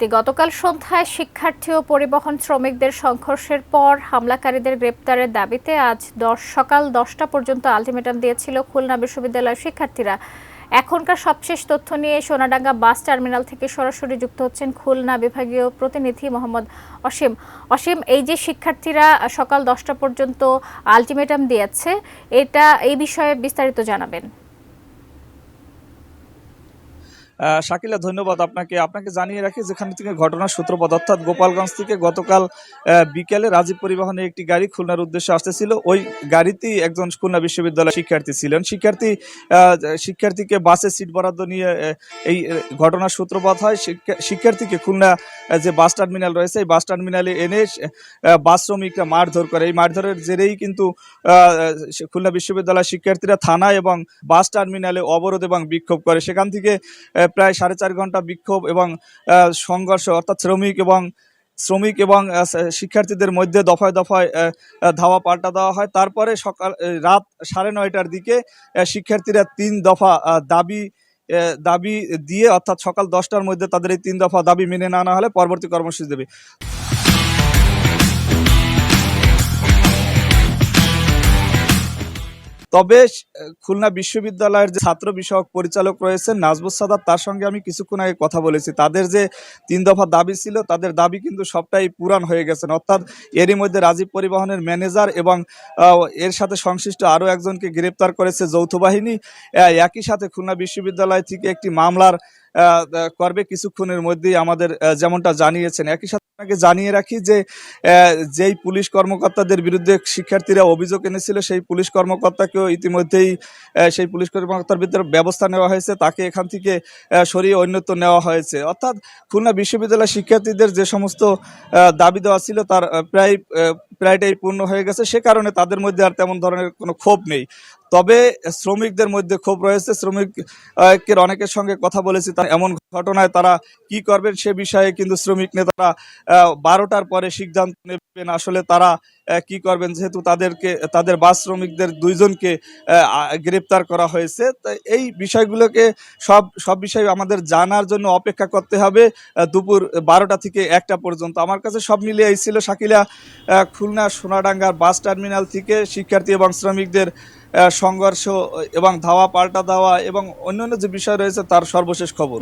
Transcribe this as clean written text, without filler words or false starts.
গতকাল সন্ধ্যায় শিক্ষার্থী ও পরিবহন শ্রমিকদের সংঘর্ষের পর হামলাকারীদের গ্রেপ্তারের দাবিতে আজ সকাল 10টা পর্যন্ত আলটিমেটাম দিয়েছিল খুলনা বিশ্ববিদ্যালয়ের শিক্ষার্থীরা। এখনকার সবশেষ তথ্য নিয়ে সোনাডাঙ্গা বাস টার্মিনাল থেকে সরাসরি যুক্ত হচ্ছেন খুলনা বিভাগীয় প্রতিনিধি মোহাম্মদ অসীম। অসীম, এই যে শিক্ষার্থীরা সকাল 10টা পর্যন্ত আলটিমেটাম দিয়েছে, এই বিষয়ে বিস্তারিত জানাবেন। শাকিলা, ধন্যবাদ আপনাকে। জানিয়ে রাখি, যেখান থেকে ঘটনার সূত্রপাত অর্থাৎ গোপালগঞ্জ থেকে গতকাল বিকেলে রাজীব পরিবহনে একটি গাড়ি খুলনার উদ্দেশ্যে আসতেছিল। ওই গাড়িতেই একজন খুলনা বিশ্ববিদ্যালয়ের শিক্ষার্থী ছিলেন। শিক্ষার্থীকে বাসে সিট বরাদ্দ নিয়ে এই ঘটনার সূত্রপাত হয়। শিক্ষার্থীকে খুলনা যে বাস টার্মিনাল রয়েছে, এই বাস টার্মিনালে এনে বাস শ্রমিকরা মারধর করে। এই মারধরের জেরেই কিন্তু খুলনা বিশ্ববিদ্যালয়ের শিক্ষার্থীরা থানা এবং বাস টার্মিনালে অবরোধ এবং বিক্ষোভ করে। সেখান থেকে প্রায় 4.5 ঘন্টা বিক্ষোভ এবং সংঘর্ষ অর্থাৎ শ্রমিক এবং শিক্ষার্থীদের মধ্যে দফায় দফায় ধাওয়া পাল্টা দেওয়া হয়। তারপরে রাত 9:30টার দিকে শিক্ষার্থীরা 3 দফা দাবি দিয়ে, অর্থাৎ সকাল 10টার মধ্যে তাদের এই 3 দফা দাবি মেনে না হলে পরবর্তী কর্মসূচি দেবে। তবে খুলনা বিশ্ববিদ্যালয়ের যে ছাত্র বিষয়ক পরিচালক রয়েছেন নাজবুস সাদাত, তার সঙ্গে আমি কিছুক্ষণ আগে কথা বলেছি। তাদের যে 3 দফা দাবি ছিল, তাদের দাবি কিন্তু সবটাই পূরণ হয়ে গেছেন। অর্থাৎ এরই মধ্যে রাজীব পরিবহনের ম্যানেজার এবং এর সাথে সংশ্লিষ্ট আরও একজনকে গ্রেপ্তার করেছে যৌথ বাহিনী। একই সাথে খুলনা বিশ্ববিদ্যালয় থেকে একটি মামলার করবে কিছুক্ষণের মধ্যেই, আমাদের যেমনটা জানিয়েছেন। একই সাথে আপনাকে জানিয়ে রাখি যে যেই পুলিশ কর্মকর্তাদের বিরুদ্ধে শিক্ষার্থীরা অভিযোগ এনেছিল, সেই পুলিশ কর্মকর্তাকেও ইতিমধ্যেই সেই পুলিশ কর্মকর্তার বিরুদ্ধে ব্যবস্থা নেওয়া হয়েছে। তাকে এখান থেকে সরিয়ে অন্যত্র নেওয়া হয়েছে। অর্থাৎ খুলনা বিশ্ববিদ্যালয়ের শিক্ষার্থীদের যে সমস্ত দাবি দেওয়া ছিল তার প্রায়টাই পূর্ণ হয়ে গেছে। সে কারণে তাদের মধ্যে আর তেমন ধরনের কোনো ক্ষোভ নেই। তবে শ্রমিকদের মধ্যে ক্ষোভ রয়েছে। শ্রমিকের অনেকের সঙ্গে কথা বলেছি, তারা এমন ঘটনায় তারা কি করবেন সে বিষয়ে কিন্তু শ্রমিক নেতারা 12টার পরে সিদ্ধান্ত নেবেন আসলে তারা কি করবেন, যেহেতু তাদের বাস শ্রমিকদের 2 জনকে গ্রেপ্তার করা হয়েছে। এই বিষয়গুলোকে সব বিষয় আমাদের জানার জন্য অপেক্ষা করতে হবে দুপুর 12টা থেকে 1টা পর্যন্ত। আমার কাছে সব মিলিয়ে এই ছিল শাকিলা, খুলনা সোনাডাঙ্গার বাস টার্মিনাল থেকে শিক্ষার্থী এবং শ্রমিকদের সংঘর্ষ এবং ধাওয়া পাল্টা দেওয়া এবং অন্যান্য যে বিষয় রয়েছে তার সর্বশেষ খবর।